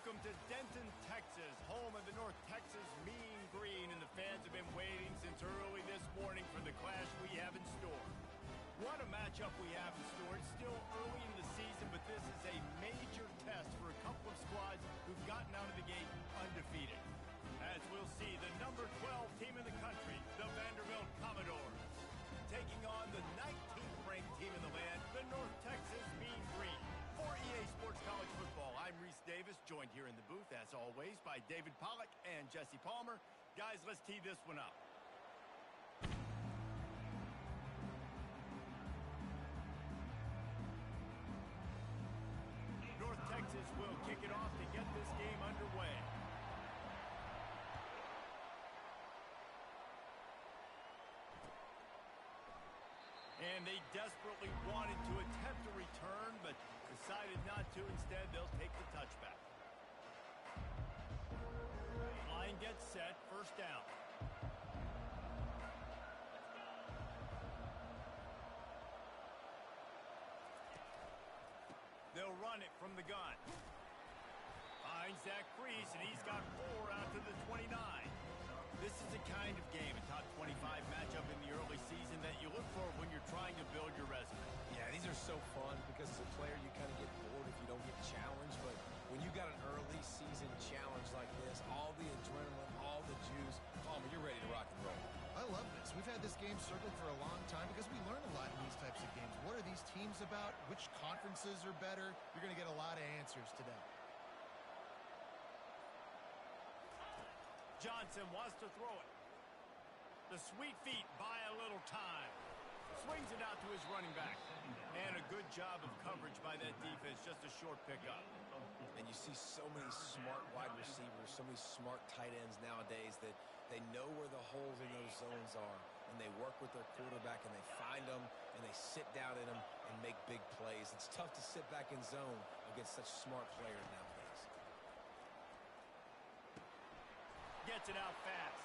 Welcome to Denton, Texas, home of the North Texas Mean Green, and the fans have been waiting since early this morning for the clash we have in store. What a matchup we have in store. It's still early in the season, but this is a major test for a couple of squads who've gotten out of the gate undefeated. As we'll see, the number 12 team in the country, the Vanderbilt Commodores, taking on the 19th-ranked team in the land, the North Texas Mean Green. For EA Sports College Football, I'm Reese Davis, joined here in the booth, as always, by David Pollack and Jesse Palmer. Guys, let's tee this one up. North Texas will kick it off to get this game underway. And they desperately wanted to attempt a return, but decided not to. Instead, they'll take the touchback. Line gets set, first down. They'll run it from the gun. Finds that crease, and he's got 4 out to the 29. This is the kind of game, a top 25 matchup in the early season, that you look for when you're trying to build your resume. Yeah, these are so fun because as a player, you kind of get bored if you don't get challenged. But when you got an early season challenge like this, all the adrenaline, all the juice, Palmer, you're ready to rock and roll. I love this. We've had this game circled for a long time because we learn a lot in these types of games. What are these teams about? Which conferences are better? You're going to get a lot of answers today. Johnson wants to throw it. The sweet feet buy a little time. Swings it out to his running back. And a good job of coverage by that defense. Just a short pickup. And you see so many smart wide receivers, so many smart tight ends nowadays that they know where the holes in those zones are. And they work with their quarterback and they find them and they sit down in them and make big plays. It's tough to sit back in zone against such smart players nowadays. Gets it out fast.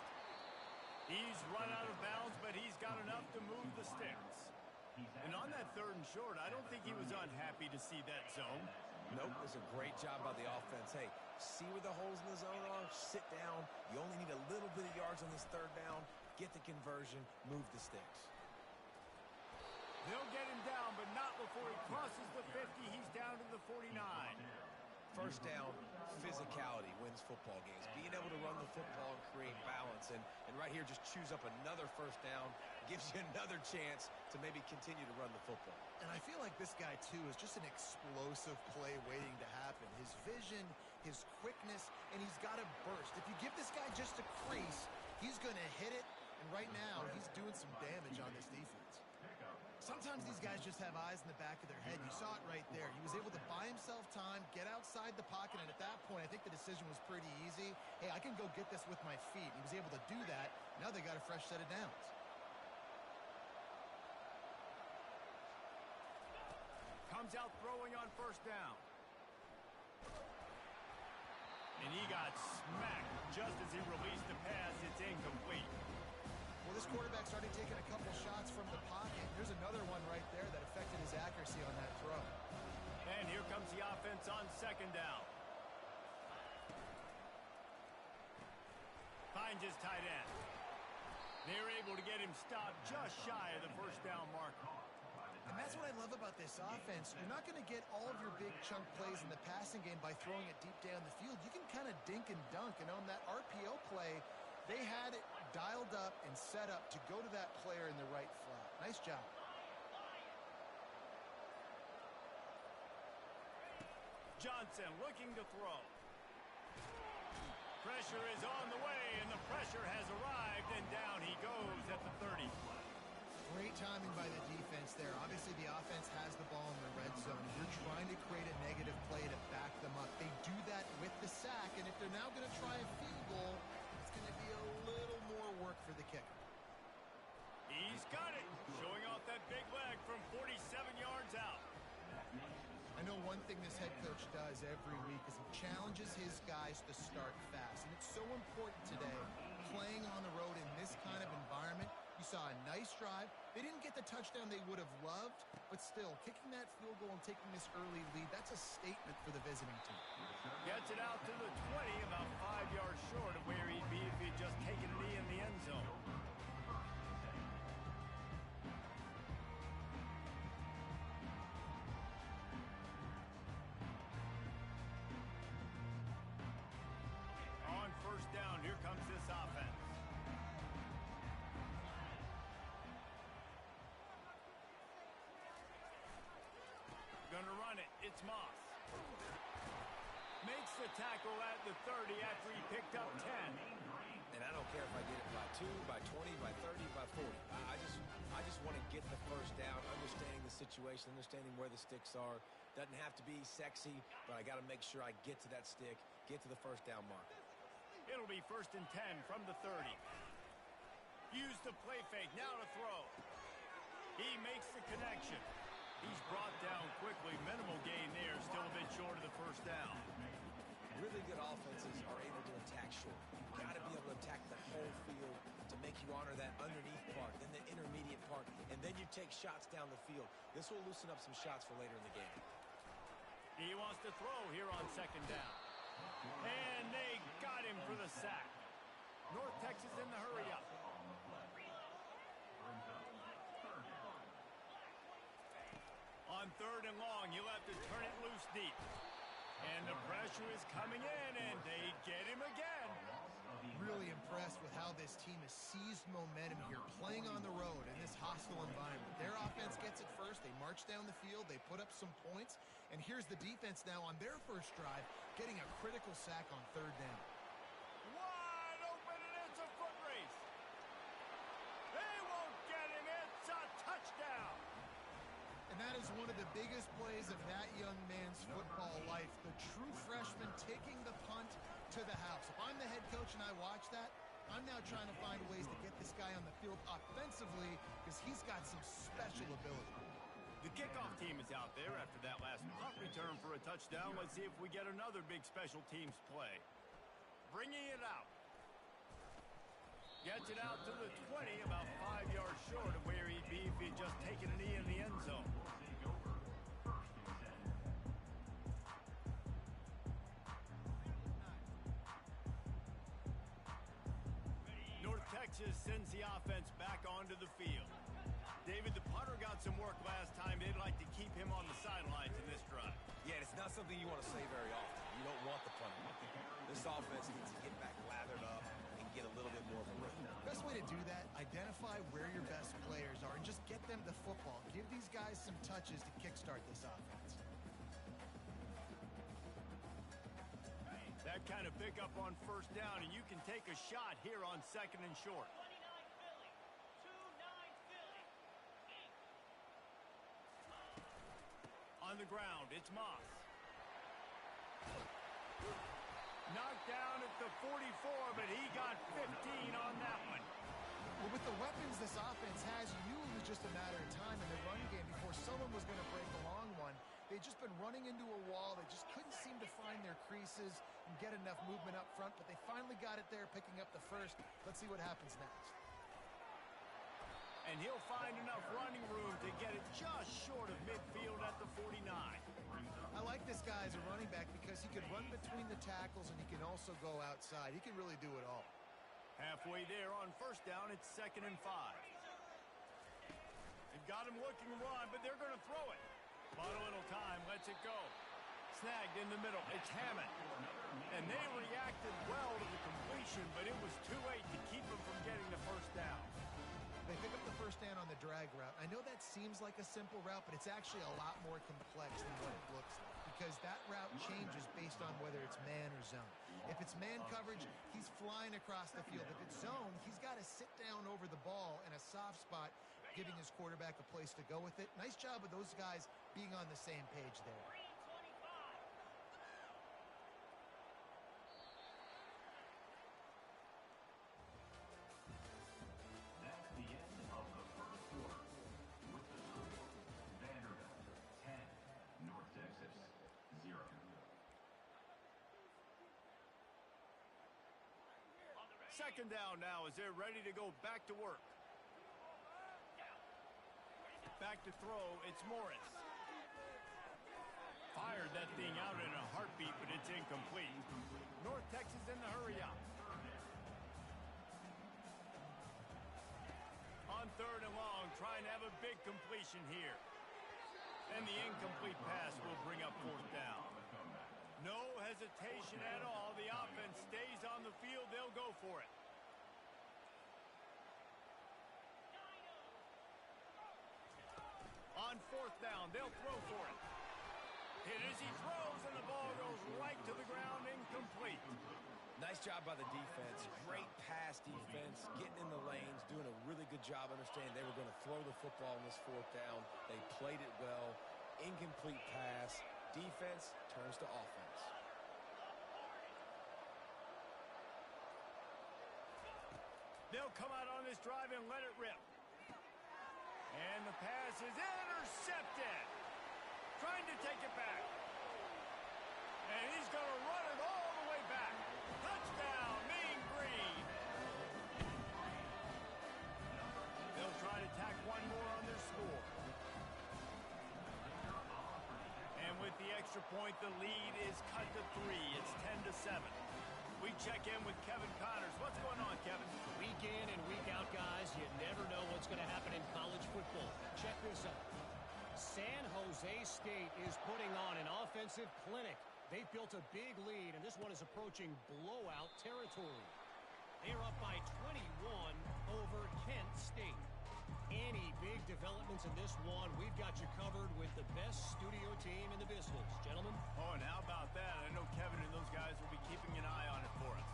He's run out of bounds, but he's got enough to move the sticks. And on that 3rd and short, I don't think he was unhappy to see that zone. Nope, it was a great job by the offense. Hey, see where the holes in the zone are, sit down. You only need a little bit of yards on this 3rd down. Get the conversion, move the sticks. They'll get him down, but not before he crosses the 50. He's down to the 49. First down, physicality wins football games. Being able to run the football and create balance. And right here, just choose up another first down. Gives you another chance to maybe continue to run the football. And I feel like this guy, too, is just an explosive play waiting to happen. His vision, his quickness, and he's got a burst. If you give this guy just a crease, he's going to hit it. And right now, he's doing some damage on this defense. Sometimes these guys just have eyes in the back of their head. You saw it right there. He was able to buy himself time, get outside the pocket, and at that point, I think the decision was pretty easy. Hey, I can go get this with my feet. He was able to do that. Now they got a fresh set of downs. Comes out throwing on first down. And he got smacked just as he released the pass. It's incomplete. Well, this quarterback started taking a couple shots from the pocket. Here's another one right there that affected his accuracy on that throw. And here comes the offense on 2nd down. Finds his tight end. They're able to get him stopped just shy of the first down marker. And that's what I love about this offense. You're not going to get all of your big chunk plays in the passing game by throwing it deep down the field. You can kind of dink and dunk. And on that RPO play, they had it dialed up and set up to go to that player in the right flat. Nice job. Johnson looking to throw. Pressure is on the way, and the pressure has arrived, and down he goes at the 30. Great timing by the defense there. Obviously, the offense has the ball in the red zone. You're trying to create a negative play to back them up. They do that with the sack, and if they're now going to try a field goal, it's going to be a little more work for the kicker. He's got it, showing off that big leg from 47 yards out. I know one thing this head coach does every week is he challenges his guys to start fast, and it's so important today, playing on the road in this kind of environment. You saw a nice drive, They didn't get the touchdown they would have loved, but still, kicking that field goal and taking this early lead, that's a statement for the visiting team. Gets it out to the 20, about 5 yards short of where he'd be if he'd just taken a knee in the end zone. On first down, here comes this offense. Gonna run it. It's Moss. Makes the tackle at the 30 after he picked up 10. And I don't care if I get it by 2, by 20, by 30, by 40. I just want to get the first down, understanding the situation, understanding where the sticks are. Doesn't have to be sexy, but I got to make sure I get to that stick, get to the first down mark. It'll be 1st and 10 from the 30. Use the play fake. Now to throw. He makes the connection. He's brought down quickly. Minimal gain there. Still a bit short of the first down. Really good offenses are able to attack short. You've got to be able to attack the whole field to make you honor that underneath part, then the intermediate part, and then you take shots down the field. This will loosen up some shots for later in the game. He wants to throw here on 2nd down. And they got him for the sack. North Texas in the hurry up. On 3rd and long, you'll have to turn it loose deep. And the pressure is coming in, and they get him again. Really impressed with how this team has seized momentum here, playing on the road in this hostile environment. Their offense gets it first. They march down the field. They put up some points. And here's the defense now on their first drive, getting a critical sack on 3rd down. Wide open, and it's a foot race. They won't get him. It's a touchdown. And that is one of the biggest plays of that young man's football life. The true freshman taking the punt to the house. If I'm the head coach and I watch that, I'm now trying to find ways to get this guy on the field offensively because he's got some special ability. The kickoff team is out there after that last punt return for a touchdown. Let's see if we get another big special teams play. Bringing it out. Gets it out to the 20, about 5 yards short of where he'd be if he'd just taken a knee in the end zone. North Texas sends the offense back onto the field. David, the punter got some work last time. They'd like to keep him on the sidelines in this drive. Yeah, it's not something you want to say very often. You don't want the punter. This offense needs to get back lathered up and get a little bit more of a rhythm. Best way to do that, identify where your best players are and just get them the football. Give these guys some touches to kickstart this offense. That kind of pickup on 1st down, and you can take a shot here on 2nd and short. On the ground, it's Moss. Knocked down at the 44, but he got 15 on that one. Well, with the weapons this offense has, you knew it was just a matter of time in the run game before someone was going to break a long one. They'd just been running into a wall. They just couldn't seem to find their creases and get enough movement up front, but they finally got it there, picking up the first. Let's see what happens next. And he'll find enough running room to get it just short of midfield at the 49. I like this guy as a running back because he can run between the tackles and he can also go outside. He can really do it all. Halfway there on 1st down, it's 2nd and 5. They've got him looking to run, but they're going to throw it. But a little time, lets it go. Snagged in the middle, it's Hammond. And they reacted well to the completion, but it was too late to keep him from getting the 1st down. They pick up the 1st down on the drag route. I know that seems like a simple route, but it's actually a lot more complex than what it looks like because that route changes based on whether it's man or zone. If it's man coverage, he's flying across the field. If it's zone, he's got to sit down over the ball in a soft spot, giving his quarterback a place to go with it. Nice job of those guys being on the same page there. Second down now as they're ready to go back to work. Back to throw, it's Morris. Fired that thing out in a heartbeat, but it's incomplete. North Texas in the hurry up. On 3rd and long, trying to have a big completion here. And the incomplete pass will bring up 4th down. No hesitation at all. The offense stays on the field. They'll go for it. On 4th down, they'll throw for it. Hit as he throws, and the ball goes right to the ground, incomplete. Nice job by the defense. Great pass defense, getting in the lanes, doing a really good job understanding they were going to throw the football in this 4th down. They played it well. Incomplete pass. Defense turns to offense. They'll come out on this drive and let it rip. And the pass is intercepted. Trying to take it back. And he's going to run it all the way back. Touchdown, Mean Green. They'll try to tack one more on their score. And with the extra point, the lead is cut to 3. It's 10-7. We check in with Kevin Connors. What's going on, Kevin? Week in and week out, guys, you never know what's going to happen in college football. Check this out. San Jose State is putting on an offensive clinic. They've built a big lead, and this one is approaching blowout territory. They're up by 21 over Kent State. Any big developments in this one, we've got you covered with the best studio team in the business. Gentlemen? Oh, and how about that? I know Kevin and those guys will be keeping an eye on it for us.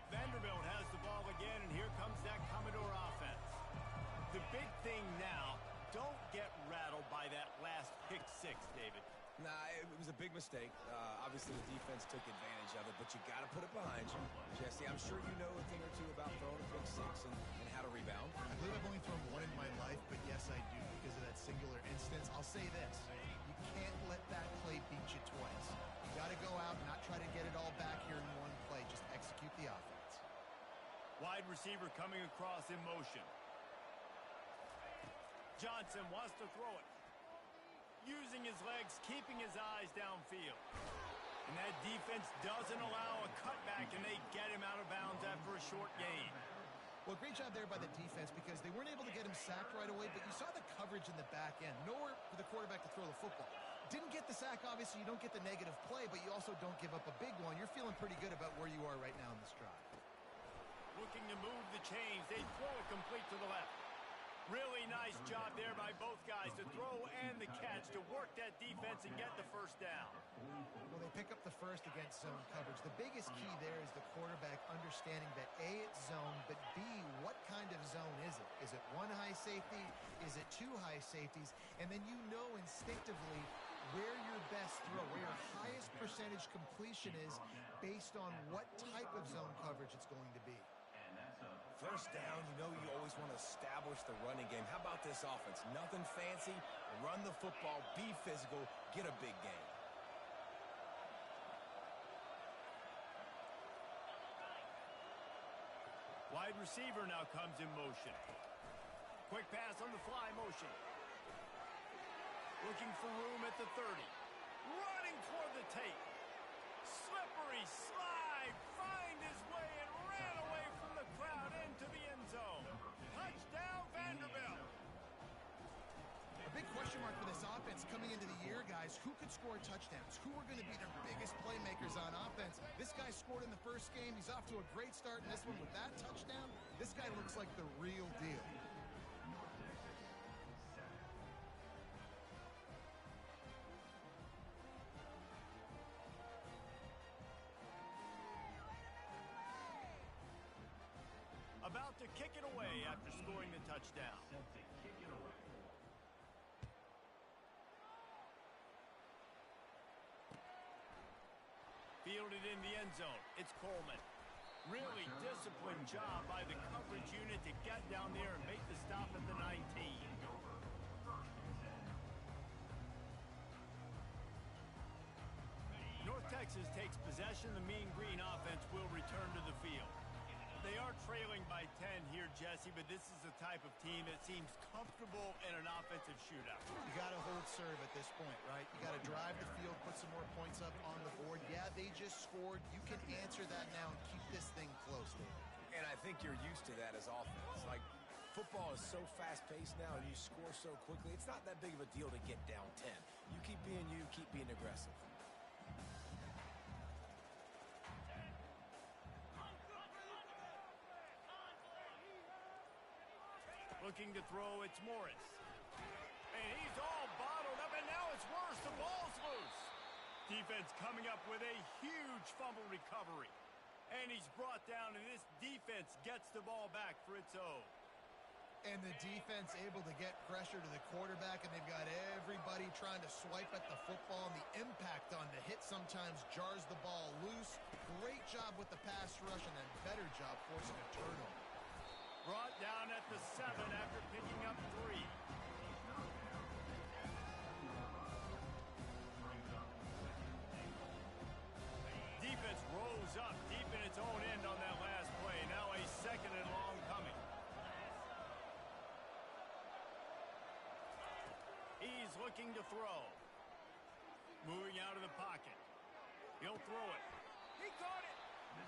Vanderbilt has the ball again, and here comes that Commodore offense. The big thing now, don't get rattled by that last pick 6, David. Nah, it was a big mistake. Obviously, the defense took advantage of it, but you got to put it behind you. Jesse, I'm sure you know a thing or two about throwing a pick 6 and how to rebound. I believe I've only thrown one in my life, but yes, I do because of that singular instance. I'll say this. You can't let that play beat you twice. You got to go out and not try to get it all back here in one play. Just execute the offense. Wide receiver coming across in motion. Johnson wants to throw it. Using his legs, keeping his eyes downfield. And that defense doesn't allow a cutback, and they get him out of bounds after a short gain. Well, great job there by the defense because they weren't able to get him sacked right away, but you saw the coverage in the back end. Nowhere for the quarterback to throw the football. Didn't get the sack, obviously. You don't get the negative play, but you also don't give up a big one. You're feeling pretty good about where you are right now in this drive. Looking to move the chains. They throw it complete to the left. Really nice job there by both guys to throw and the catch to work that defense and get the 1st down. Well, they pick up the first against zone coverage. The biggest key there is the quarterback understanding that A, it's zone, but B, what kind of zone is it? Is it 1 high safety? Is it 2 high safeties? And then you know instinctively where your best throw, where your highest percentage completion is based on what type of zone coverage it's going to be. 1st down, you know you always want to establish the running game. How about this offense? Nothing fancy. Run the football, be physical, get a big gain. Wide receiver now comes in motion. Quick pass on the fly motion. Looking for room at the 30. Running toward the tape. Slippery slide. Find his way and ran away from the crowd into the end zone. Touchdown, Vanderbilt. A big question mark for this offense coming into the year, guys. Who could score touchdowns? Who are going to be their biggest playmakers on offense? This guy scored in the first game. He's off to a great start in this one with that touchdown. This guy looks like the real deal. About to kick it away after scoring the touchdown. Fielded in the end zone. It's Coleman. Really disciplined job by the coverage unit to get down there and make the stop at the 19. North Texas Texas takes possession. The Mean Green offense will return to the field. They are trailing by 10 here, Jesse, but this is the type of team that seems comfortable in an offensive shootout. You got to hold serve at this point, right? You got to drive the field, put some more points up on the board. Yeah, they just scored. You can answer that now and keep this thing close, David. And I think you're used to that as offense. Like, football is so fast-paced now and you score so quickly, it's not that big of a deal to get down 10. You keep being aggressive. Looking to throw, it's Morris. And he's all bottled up, and now it's worse. The ball's loose. Defense coming up with a huge fumble recovery. And he's brought down, and this defense gets the ball back for its own. And the defense able to get pressure to the quarterback, and they've got everybody trying to swipe at the football, and the impact on the hit sometimes jars the ball loose. Great job with the pass rush, and a better job forcing a turnover. Brought down at the 7 after picking up 3. Defense rose up deep in its own end on that last play. Now a second and long coming. He's looking to throw. Moving out of the pocket. He'll throw it. He caught it.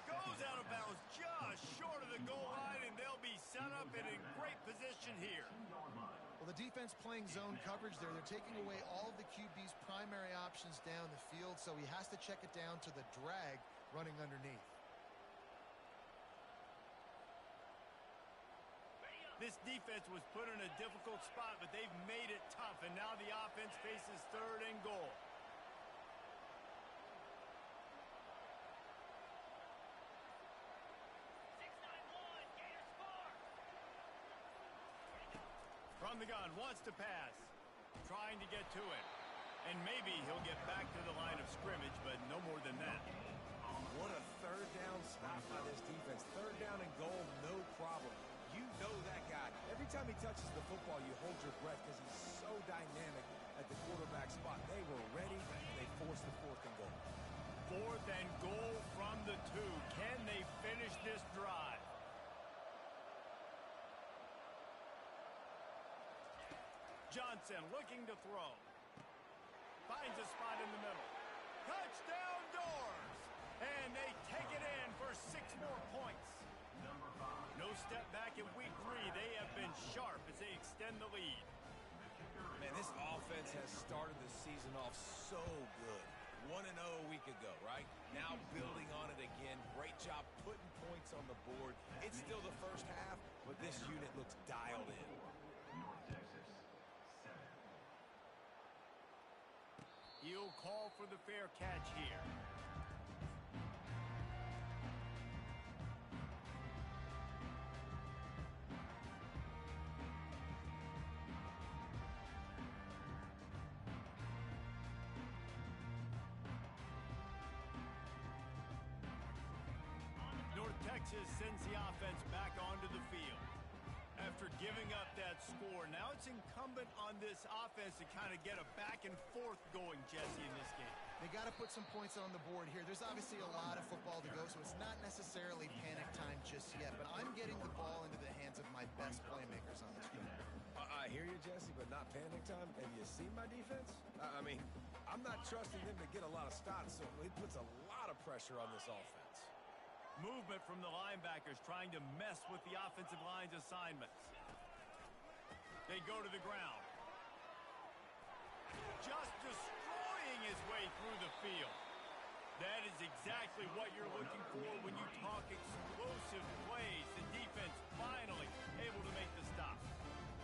Goes out of bounds just short of the goal line, and they'll be set up and in great position here. Well, the defense playing zone coverage there. They're taking away all of the QB's primary options down the field, so he has to check it down to the drag running underneath. This defense was put in a difficult spot, but they've made it tough, and now the offense faces 3rd and goal. From the gun, wants to pass. Trying to get to it. And maybe he'll get back to the line of scrimmage, but no more than that. What a 3rd down stop by this defense. 3rd down and goal, no problem. You know that guy. Every time he touches the football, you hold your breath because he's so dynamic at the quarterback spot. They were ready, and they forced the 4th and goal. 4th and goal from the 2. Can they finish this drive? Johnson looking to throw. Finds a spot in the middle. Touchdown Doors! And they take it in for 6 more points. No step back in week 3. They have been sharp as they extend the lead. Man, this offense has started the season off so good. 1-0 a week ago, right? Now building on it again. Great job putting points on the board. It's still the first half, but this unit looks dialed in. He'll call for the fair catch here. North Texas sends the offense back onto the field. After giving up that score, now it's incumbent on this offense to kind of get a back and forth going, Jesse, in this game. They got to put some points on the board here. There's obviously a lot of football to go, so it's not necessarily panic time just yet, but I'm getting the ball into the hands of my best playmakers on this team. I hear you, Jesse, but not panic time. Have you seen my defense? I mean, I'm not trusting them to get a lot of stops, so it puts a lot of pressure on this offense. Movement from the linebackers trying to mess with the offensive line's assignments. They go to the ground. Just destroying his way through the field. That is exactly what you're looking for when you talk explosive plays. The defense finally able to make the stop.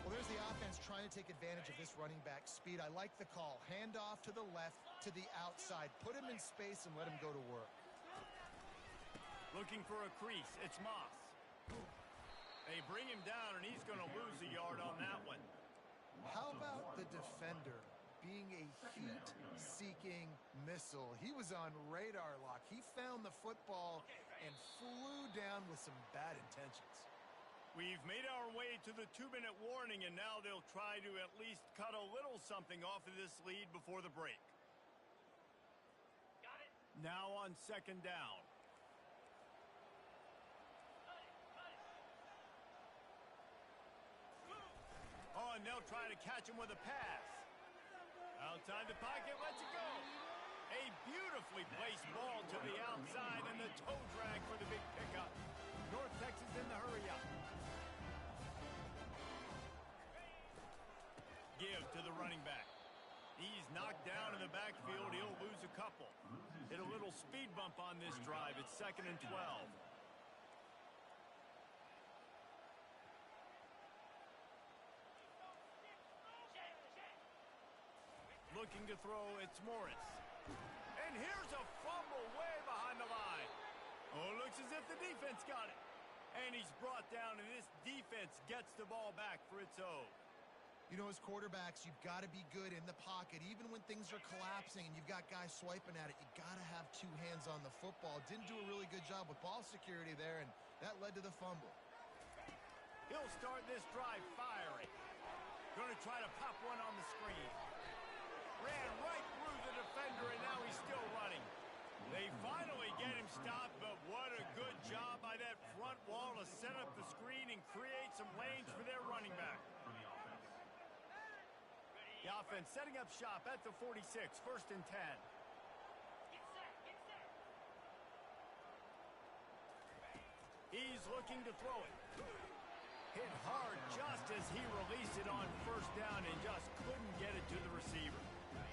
Well, there's the offense trying to take advantage of this running back speed. I like the call. Hand off to the left, to the outside. Put him in space and let him go to work. Looking for a crease. It's Moss. They bring him down, and he's going to lose a yard on that one. How about the defender being a heat-seeking missile? He was on radar lock. He found the football and flew down with some bad intentions. We've made our way to the 2-minute warning, and now they'll try to at least cut a little something off of this lead before the break. Now on second down. Oh, and they'll try to catch him with a pass. Outside the pocket, lets it go. A beautifully placed ball to the outside, and the toe drag for the big pickup. North Texas in the hurry up. Give to the running back. He's knocked down in the backfield. He'll lose a couple. Hit a little speed bump on this drive. It's 2nd and 12. Looking to throw, it's Morris. And here's a fumble way behind the line. Oh, looks as if the defense got it. And he's brought down, and this defense gets the ball back for its own. You know, as quarterbacks, you've got to be good in the pocket. Even when things are collapsing and you've got guys swiping at it, you got to have two hands on the football. Didn't do a really good job with ball security there, and that led to the fumble. He'll start this drive firing. Going to try to pop one on the screen. Ran right through the defender, and now he's still running. They finally get him stopped, but what a good job by that front wall to set up the screen and create some lanes for their running back. The offense setting up shop at the 46, 1st and 10. He's looking to throw it. Hit hard just as he released it on 1st down and just couldn't get it to the receiver.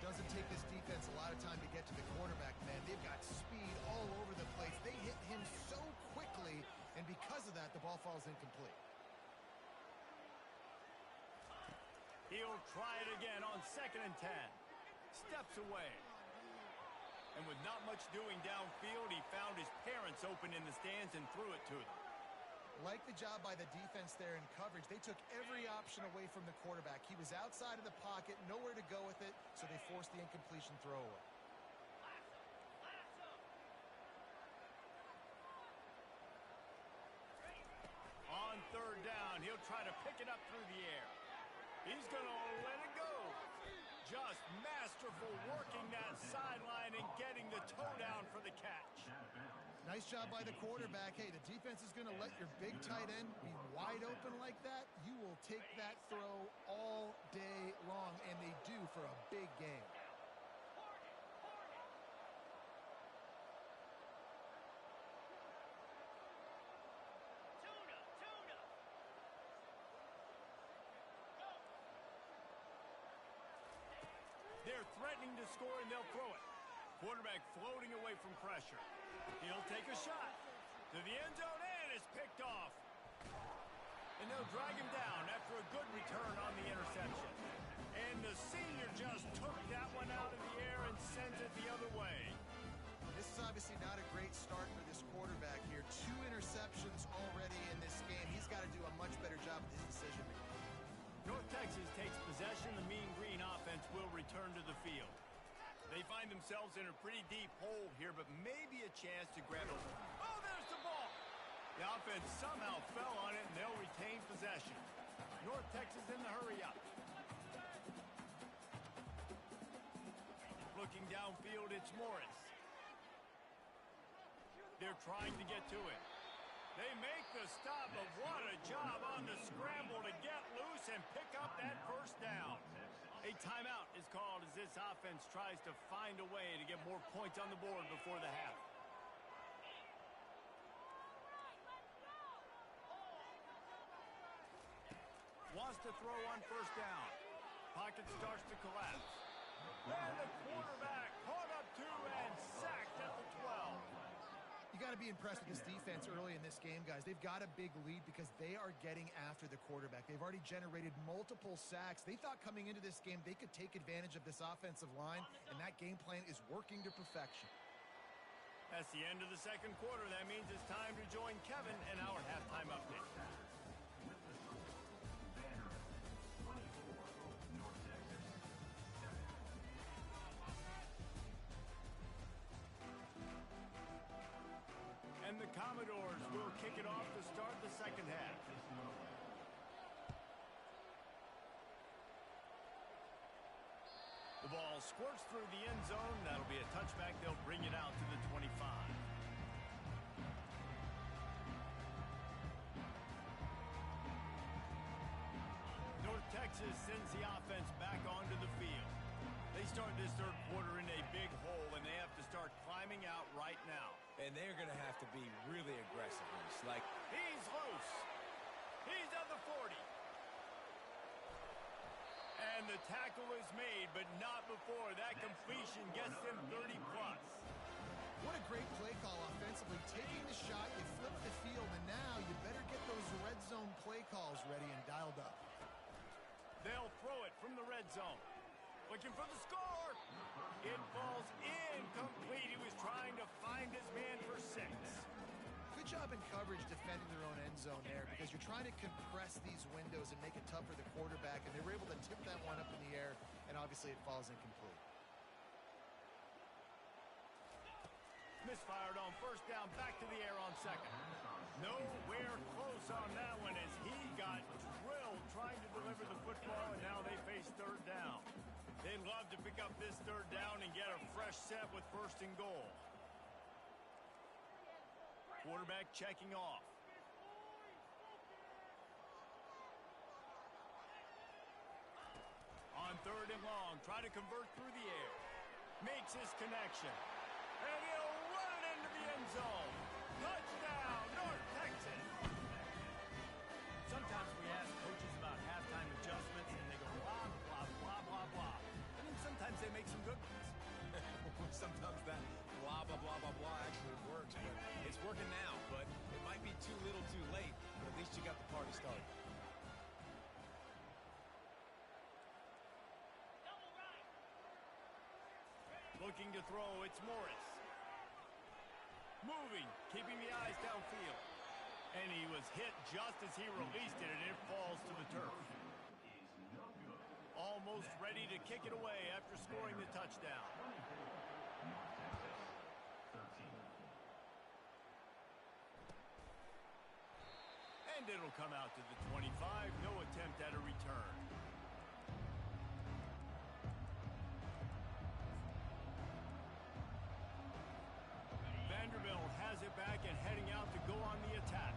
Doesn't take this defense a lot of time to get to the quarterback, man. They've got speed all over the place. They hit him so quickly, and because of that, the ball falls incomplete. He'll try it again on 2nd and 10. Steps away. And with not much doing downfield, he found his parents open in the stands and threw it to them. Like the job by the defense there in coverage. They took every option away from the quarterback. He was outside of the pocket, nowhere to go with it, so they forced the incompletion throw away. On 3rd down, he'll try to pick it up through the air. He's going to let it go. Just masterful working that sideline and getting the toe down for the catch. Nice job by the quarterback. Hey, the defense is going to let your big tight end be wide open like that. You will take that throw all day long, and they do for a big game. They're threatening to score, and they'll throw it. Quarterback floating away from pressure. He'll take a shot to the end zone, and it's picked off. And they'll drag him down after a good return on the interception. And the senior just took that one out of the air and sends it the other way. This is obviously not a great start for this quarterback here. 2 interceptions already in this game. He's got to do a much better job with his decision-making. North Texas takes possession. The Mean Green offense will return to the field. They find themselves in a pretty deep hole here, but maybe a chance to grab it. Oh, there's the ball. The offense somehow fell on it, and they'll retain possession. North Texas in the hurry up. Looking downfield, it's Morris. They're trying to get to it. They make the stop, but what a job on the scramble to get loose and pick up that 1st down. A timeout is called as this offense tries to find a way to get more points on the board before the half. Wants to throw on 1st down. Pocket starts to collapse. And the quarterback caught up 2 and sacked at the 12. You got to be impressed with this defense early in this game, guys. They've got a big lead because they are getting after the quarterback. They've already generated multiple sacks. They thought coming into this game they could take advantage of this offensive line, and that game plan is working to perfection. That's the end of the 2nd quarter. That means it's time to join Kevin in our halftime update. And the Commodores will kick it off to start the 2nd half. The ball squirts through the end zone. That'll be a touchback. They'll bring it out to the 25. North Texas sends the offense back onto the field. They start this third quarter in a big hole, and they have to start climbing out right now. And they're going to have to be really aggressive. Like, he's loose. He's at the 40. And the tackle is made, but not before that completion gets them 30-plus. What a great play call offensively. Taking the shot, you flip the field, and now you better get those red zone play calls ready and dialed up. They'll throw it from the red zone. Looking for the score. It falls incomplete. He was trying to find his man for 6. Good job in coverage defending their own end zone there, because you're trying to compress these windows and make it tough for the quarterback, and they were able to tip that one up in the air, and obviously it falls incomplete. Misfired on first down, back to the air on second. Nowhere close on that one as he got drilled trying to deliver the football, and now they face third down. They'd love to pick up this third down and get a fresh set with first and goal. Quarterback checking off. On third and long, try to convert through the air. Makes his connection. And he'll run it into the end zone. Touchdown, North Texas. Sometimes we ask coaches about halftime adjustments, and they go blah, blah, blah, blah, blah. And then sometimes they make some good ones. sometimes that blah, blah, blah, blah, blah actually works. But it's working now, but it might be too little too late. But at least you got the party started. Looking to throw, it's Morris. Moving, keeping the eyes downfield. And he was hit just as he released it, and it falls to the turf. Almost ready to kick it away after scoring the touchdown. And it'll come out to the 25. No attempt at a return. Vanderbilt has it back and heading out to go on the attack.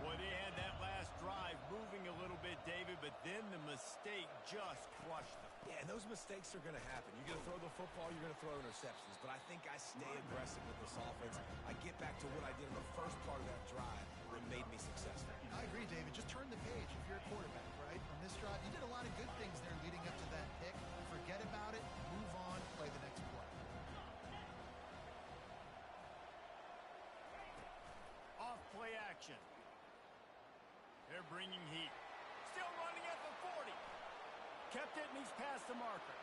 Boy, they had that last drive moving a little bit, David, but then the mistake just crushed them. Yeah, and those mistakes are going to happen. You're going to throw the football, you're going to throw interceptions. But I think I stay aggressive with this offense. I get back to what I did in the first part of that drive that made me successful. I agree, David. Just turn the page if you're a quarterback, right? On this drive, you did a lot of good things there leading up to that pick. Forget about it, move on, play the next play. Off play action. They're bringing heat. Still running at the 40. Kept it, and he's past the marker.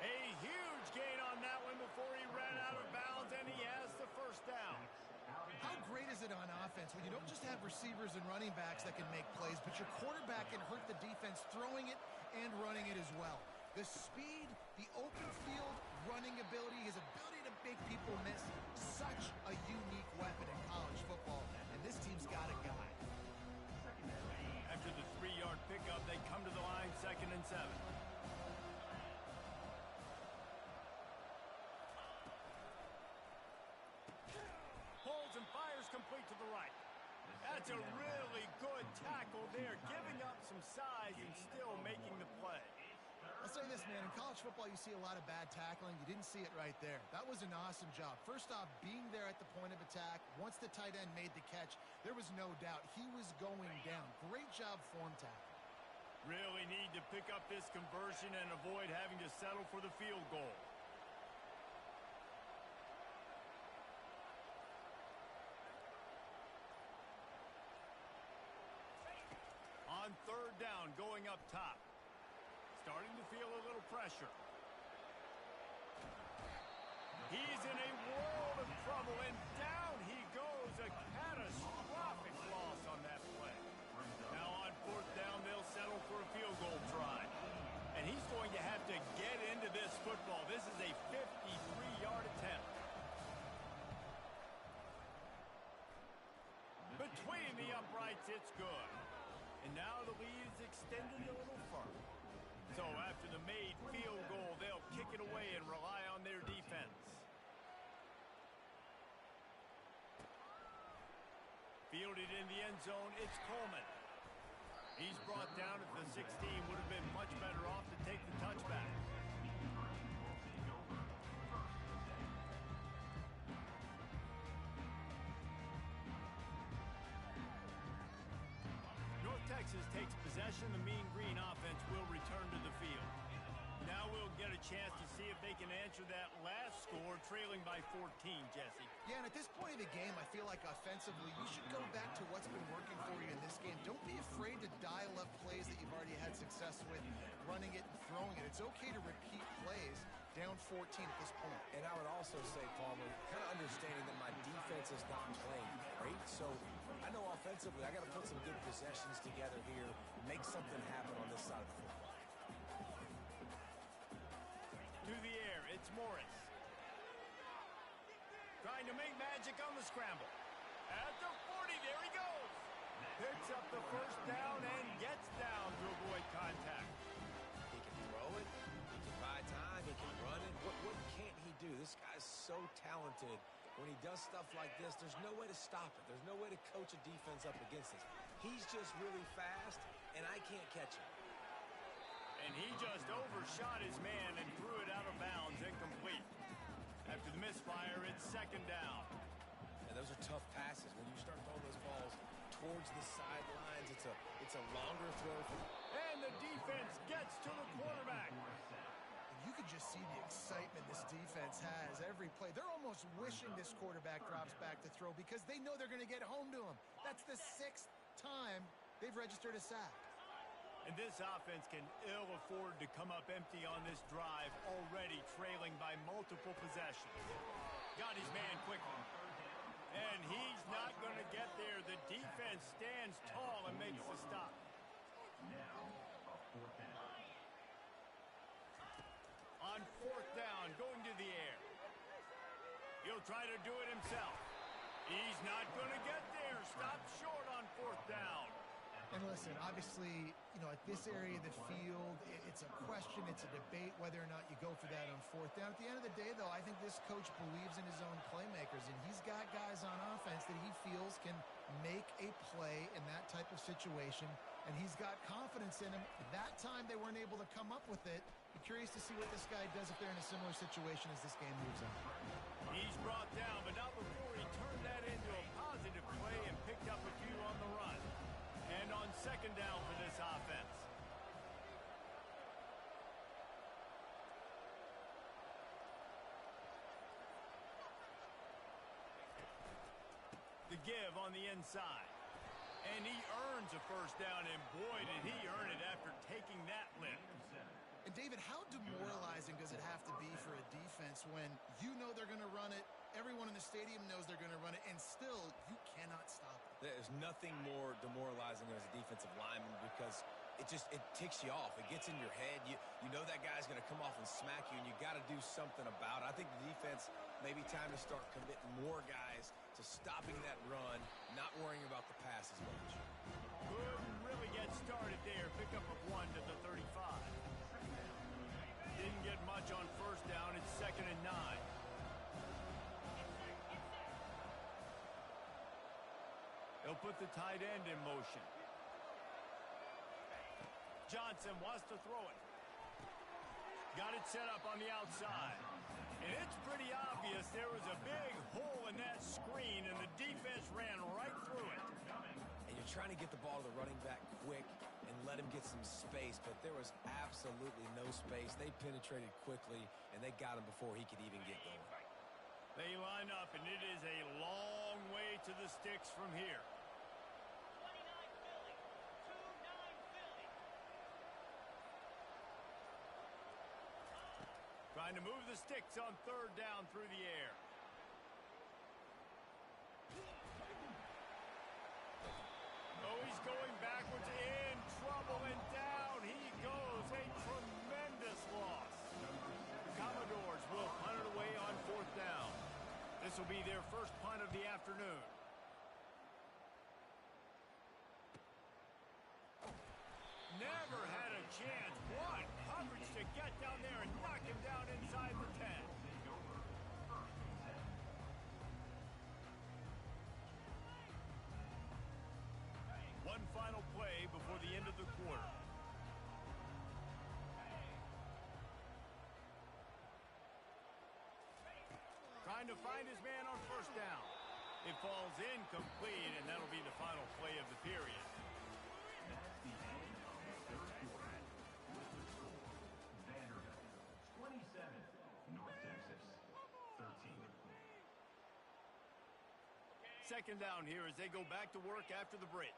A huge gain on that one before he ran out of bounds, and he has the first down. How great is it on offense when you don't just have receivers and running backs that can make plays, but your quarterback can hurt the defense throwing it and running it as well. The speed, the open field running ability, his ability to make people miss, such a unique weapon in college football, and this team's got a guy. After the 3-yard pickup, they come to the line, 2nd and 7. Holds and fires complete to the right. That's a really good tackle there, giving up some size and still making the play. I'll say this, man, in college football you see a lot of bad tackling. You didn't see it right there. That was an awesome job. First off, being there at the point of attack. Once the tight end made the catch, there was no doubt he was going down. Great job form tackle. Really need to pick up this conversion and avoid having to settle for the field goal. On third down, going up top. Starting to feel a little pressure. He's in a world of trouble, and down he goes. A catastrophic loss on that play. Now on fourth down, they'll settle for a field goal try. And he's going to have to get into this football. This is a 53-yard attempt. Between the uprights, it's good. And now the lead is extended a little further. So after the made field goal, they'll kick it away and rely on their defense. Fielded in the end zone, it's Coleman. He's brought down at the 16. Would have been much better off to take the touchback. North Texas takes possession. The Mean Green offense will return to the field. Now we'll get a chance to see if they can answer that last score, trailing by 14, Jesse. Yeah, and at this point of the game, I feel like offensively, you should go back to what's been working for you in this game. Don't be afraid to dial up plays that you've already had success with, running it and throwing it. It's okay to repeat plays down 14 at this point. And I would also say, Palmer, kind of understanding that my defense is not playing great, so I know offensively I got to put some good possessions together here, make something happen on this side of the football. To the air, it's Morris. Trying to make magic on the scramble. At the 40, there he goes. Picks up the first down and gets down to avoid contact. He can throw it, he can buy time, he can run it. What can't he do? This guy's so talented. When he does stuff like this, there's no way to stop it. There's no way to coach a defense up against this. He's just really fast, and I can't catch him. And he just overshot his man and threw it out of bounds, incomplete. After the misfire, it's second down. And those are tough passes. When you start throwing those balls towards the sidelines, it's a longer throw. And the defense gets to the quarterback. And you can just see the excitement this defense has every play. They're almost wishing this quarterback drops back to throw because they know they're going to get home to him. That's the 6th time they've registered a sack. And this offense can ill afford to come up empty on this drive, already trailing by multiple possessions. Got his man quickly. And he's not going to get there. The defense stands tall and makes the stop. On fourth down, going to the air. He'll try to do it himself. He's not going to get there. Stop short on fourth down. And listen, obviously, at this area of the field, it's a question, it's a debate whether or not you go for that on fourth down. At the end of the day, though, I think this coach believes in his own playmakers, and he's got guys on offense that he feels can make a play in that type of situation, and he's got confidence in him. That time, they weren't able to come up with it. Be curious to see what this guy does if they're in a similar situation as this game moves on. He's brought down, but not before he turned that into a positive play and picked up a few on the run. And on second down for this offense. The give on the inside. And he earns a first down, and boy, did he earn it after taking that lift. And David, how demoralizing does it have to be for a defense when you know they're going to run it, everyone in the stadium knows they're going to run it, and still you cannot stop it? There's nothing more demoralizing as a defensive lineman because it ticks you off. It gets in your head. You know that guy's going to come off and smack you, and you got to do something about it. I think the defense, maybe time to start committing more guys to stopping that run, not worrying about the pass as much. Couldn't really get started there. Pick up a 1 to the 35. Didn't get much on first down. It's 2nd and 9. They'll put the tight end in motion. Johnson wants to throw it. Got it set up on the outside. And it's pretty obvious there was a big hole in that screen, and the defense ran right through it. And you're trying to get the ball to the running back quick and let him get some space, but there was absolutely no space. They penetrated quickly, and they got him before he could even get going. They line up, and it is a long way to the sticks from here. Trying to move the sticks on third down through the air. Oh, he's going backwards, in trouble, and down he goes. A tremendous loss. The Commodores will punt it away on fourth down. This will be their first punt of the afternoon. Never had a chance. What quarter. Trying to find his man on first down. It falls incomplete, and that'll be the final play of the period. That's the end of the third quarter. With the score, Vanderbilt 27, North Texas 13. Second down here as they go back to work after the break.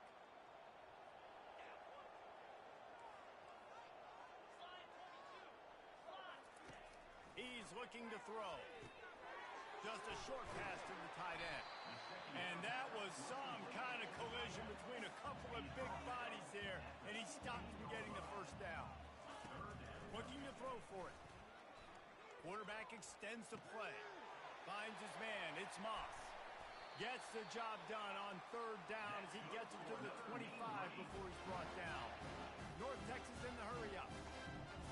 He's looking to throw. Just a short pass to the tight end. And that was some kind of collision between a couple of big bodies there, and he stopped from getting the first down. Looking to throw for it. Quarterback extends the play. Finds his man. It's Moss. Gets the job done on third down as he gets it to the 25 before he's brought down. North Texas in the hurry up.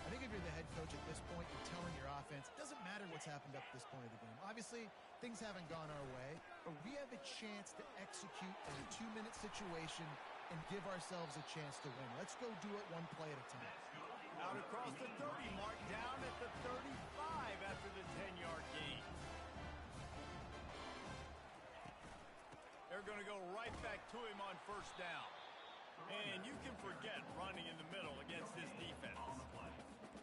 I think if you're the head coach at this point, you're telling your offense, it doesn't matter what's happened up to this point of the game. Obviously, things haven't gone our way, but we have a chance to execute in a 2-minute situation and give ourselves a chance to win. Let's go do it one play at a time. Out across the 30 mark, down at the 35 after the 10-yard gain. They're going to go right back to him on first down. And you can forget running in the middle against this defense.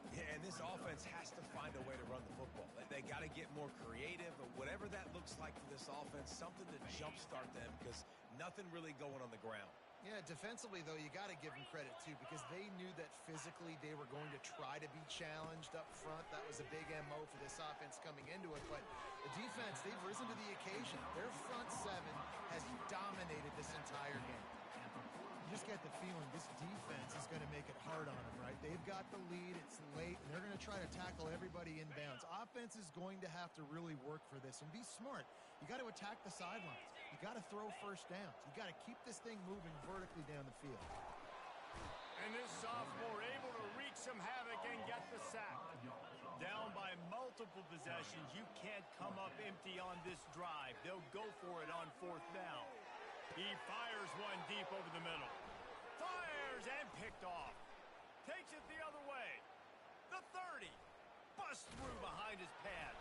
Yeah, and this offense has to find a way to run the football. They got to get more creative, or whatever that looks like for this offense, something to jumpstart them because nothing really going on the ground. Yeah, defensively, though, you got to give them credit, too, because they knew that physically they were going to try to be challenged up front. That was a big MO for this offense coming into it. But the defense, they've risen to the occasion. Their front seven has dominated this entire game. You just get the feeling this defense is going to make it hard on them, right? They've got the lead. It's late, and they're going to try to tackle everybody inbounds. Offense is going to have to really work for this and be smart. You got to attack the sidelines. You got to throw first downs. You got to keep this thing moving vertically down the field. And this sophomore able to wreak some havoc and get the sack. Down by multiple possessions. You can't come up empty on this drive. They'll go for it on fourth down. He fires one deep over the middle. Fires and picked off. Takes it the other way. The 30. Busts through behind his pad.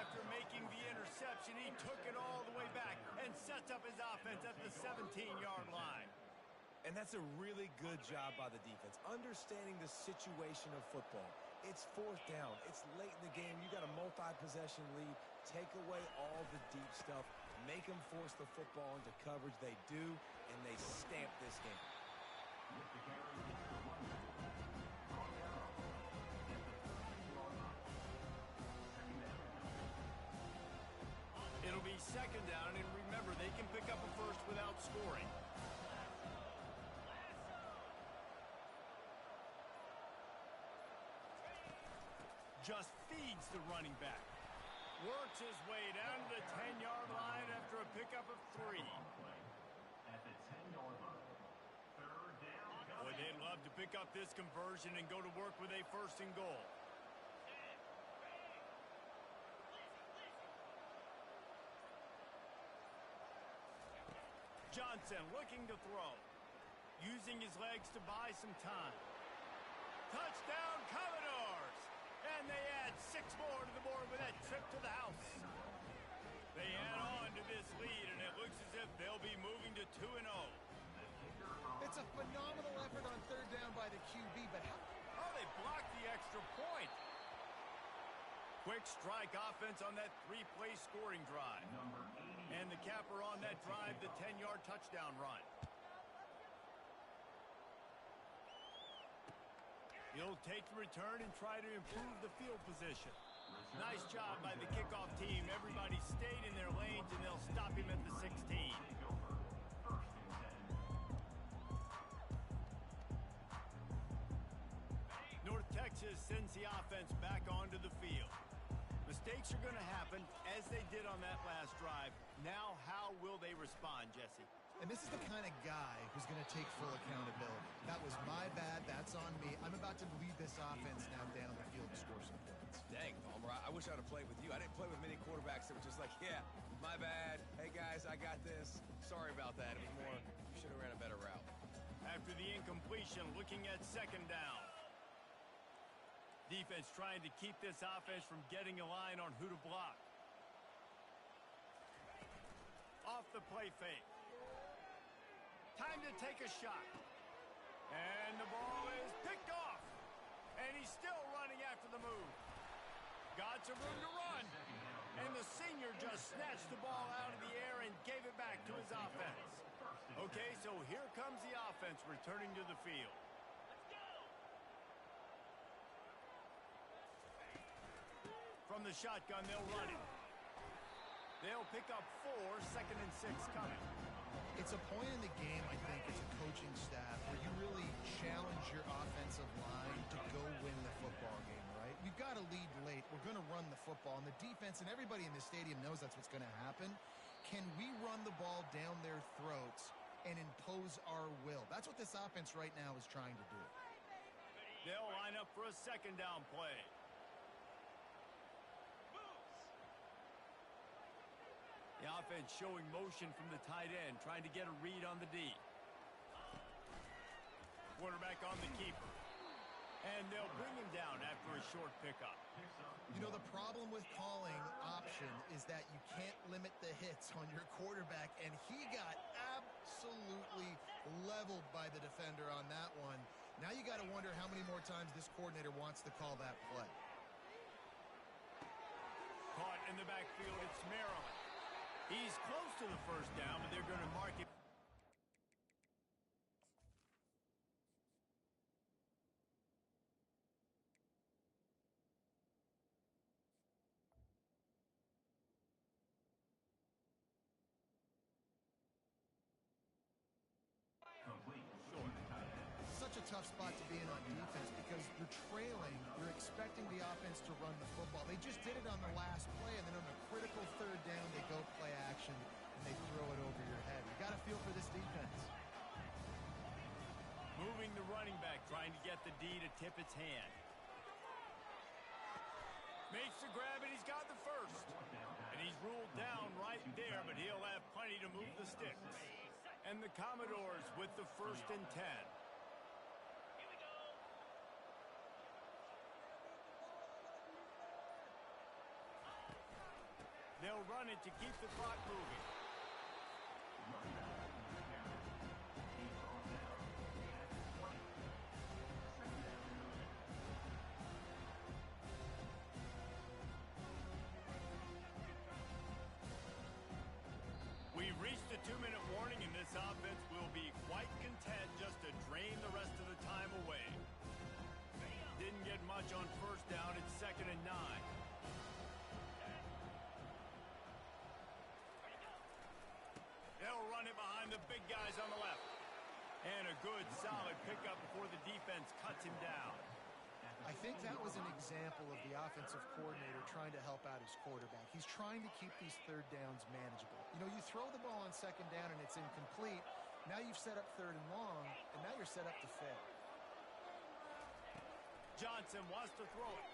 After making the interception, he took it all the way back and sets up his offense at the 17-yard line. And that's a really good job by the defense, understanding the situation of football. It's fourth down. It's late in the game. You got a multi-possession lead. Take away all the deep stuff. Make them force the football into coverage. They do, and they stamp this game. It'll be second down, and remember, they can pick up a first without scoring. Just feeds the running back. Works his way down to the 10-yard line after a pickup of 3. At the 10-yard line, third down. Boy, they'd love to pick up this conversion and go to work with a first and goal. Johnson looking to throw. Using his legs to buy some time. Touchdown, Commodores! And they add 6 more to the board with that trip to the house. They add on to this lead, and it looks as if they'll be moving to 2-0. It's a phenomenal effort on third down by the QB, but how? Oh, they blocked the extra point. Quick strike offense on that 3-play scoring drive. And the capper on that drive, the 10-yard touchdown run. He'll take the return and try to improve the field position. Nice job by the kickoff team. Everybody stayed in their lanes, and they'll stop him at the 16. North Texas sends the offense back onto the field. Mistakes are going to happen, as they did on that last drive. Now, how will they respond, Jesse? And this is the kind of guy who's going to take full accountability. That was my bad. That's on me. I'm about to lead this offense now down the field to score some points. Dang, Palmer, I wish I'd have played with you. I didn't play with many quarterbacks that were just like, yeah, my bad. Hey, guys, I got this. Sorry about that. It was more, should have ran a better route. After the completion, looking at second down. Defense trying to keep this offense from getting a line on who to block. Off the play fake. Time to take a shot. And the ball is picked off. And he's still running after the move. Got some room to run. And the senior just snatched the ball out of the air and gave it back to his offense. Okay, so here comes the offense returning to the field. From the shotgun, they'll run it. They'll pick up 4, 2nd and 6 coming. It's a point in the game, I think, as a coaching staff where you really challenge your offensive line to go win the football game, right? We've got to lead late. We're going to run the football. And the defense and everybody in the stadium knows that's what's going to happen. Can we run the ball down their throats and impose our will? That's what this offense right now is trying to do. They'll line up for a second down play. The offense showing motion from the tight end, trying to get a read on the D. Quarterback on the keeper. And they'll bring him down after a short pickup. You know, the problem with calling option is that you can't limit the hits on your quarterback, and he got absolutely leveled by the defender on that one. Now you got to wonder how many more times this coordinator wants to call that play. Caught in the backfield, it's Maryland. He's close to the first down, but they're going to mark it. Complete. Short. Such a tough spot to be in on defense because you're trailing, you're expecting the offense to run the football. They just did it on the last play, and then on the critical third down, they go play action, and they throw it over your head. You got to feel for this defense. Moving the running back, trying to get the D to tip its hand. Makes the grab, and he's got the first. And he's ruled down right there, but he'll have plenty to move the sticks. And the Commodores with the 1st and 10. They'll run it to keep the clock moving. We've reached the 2-minute warning, and this offense will be quite content just to drain the rest of the time away. Didn't get much on first down. It's 2nd and 9. They'll run it behind the big guys on the left. And a good, solid pickup before the defense cuts him down. I think that was an example of the offensive coordinator trying to help out his quarterback. He's trying to keep these third downs manageable. You know, you throw the ball on second down and it's incomplete. Now you've set up 3rd and long, and now you're set up to fail. Johnson wants to throw it.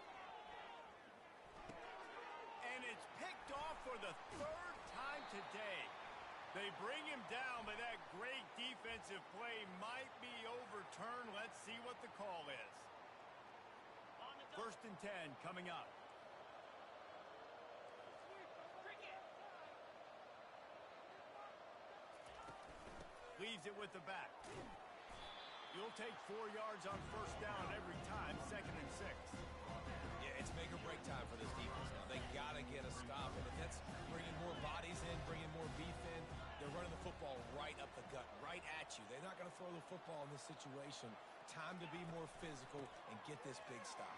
And it's picked off for the 3rd time today. They bring him down, but that great defensive play might be overturned. Let's see what the call is. 1st and 10 coming up. Leaves it with the back. You'll take 4 yards on first down every time, 2nd and 6. Yeah, it's make or break time for this defense now. They got to get a stop. And if that's bringing more bodies in, bringing more beef in, they're running the football right up the gut, right at you. They're not going to throw the football in this situation. Time to be more physical and get this big stop.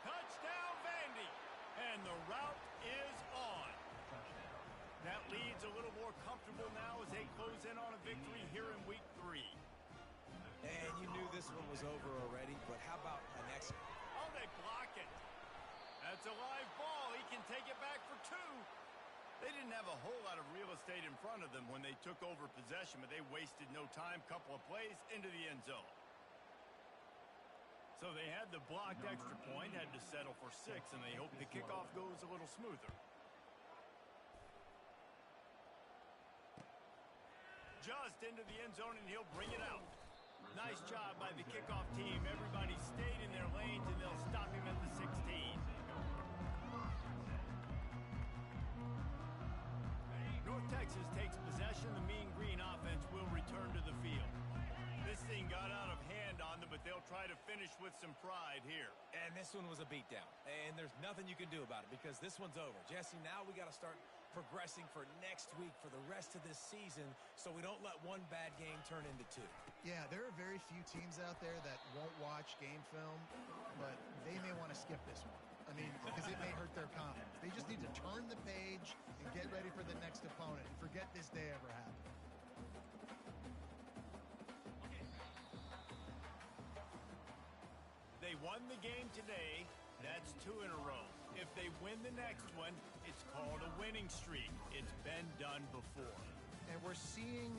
Touchdown, Vandy. And the route is on. That lead's a little more comfortable now as they close in on a victory here in week 3. And you knew this one was over already, but how about an extra? Oh, they block it. That's a live ball. He can take it back for 2. They didn't have a whole lot of real estate in front of them when they took over possession, but they wasted no time. Couple of plays into the end zone. So they had the blocked extra point, had to settle for 6, and they hope the kickoff goes a little smoother. Just into the end zone, and he'll bring it out. Nice job by the kickoff team. Everybody stayed in their lanes, and they'll stop him at the 16. North Texas takes possession. The Mean Green offense will return to the field. This thing got out of hand on them, but they'll try to finish with some pride here. And this one was a beatdown. And there's nothing you can do about it because this one's over. Jesse, now we got to start progressing for next week for the rest of this season so we don't let one bad game turn into two. Yeah, there are very few teams out there that won't watch game film, but they may want to skip this one. I mean, because it may hurt their confidence. They just need to turn the page and get ready for the next opponent and forget this day ever happened. They won the game today. That's 2 in a row. If they win the next one, it's called a winning streak. It's been done before. And we're seeing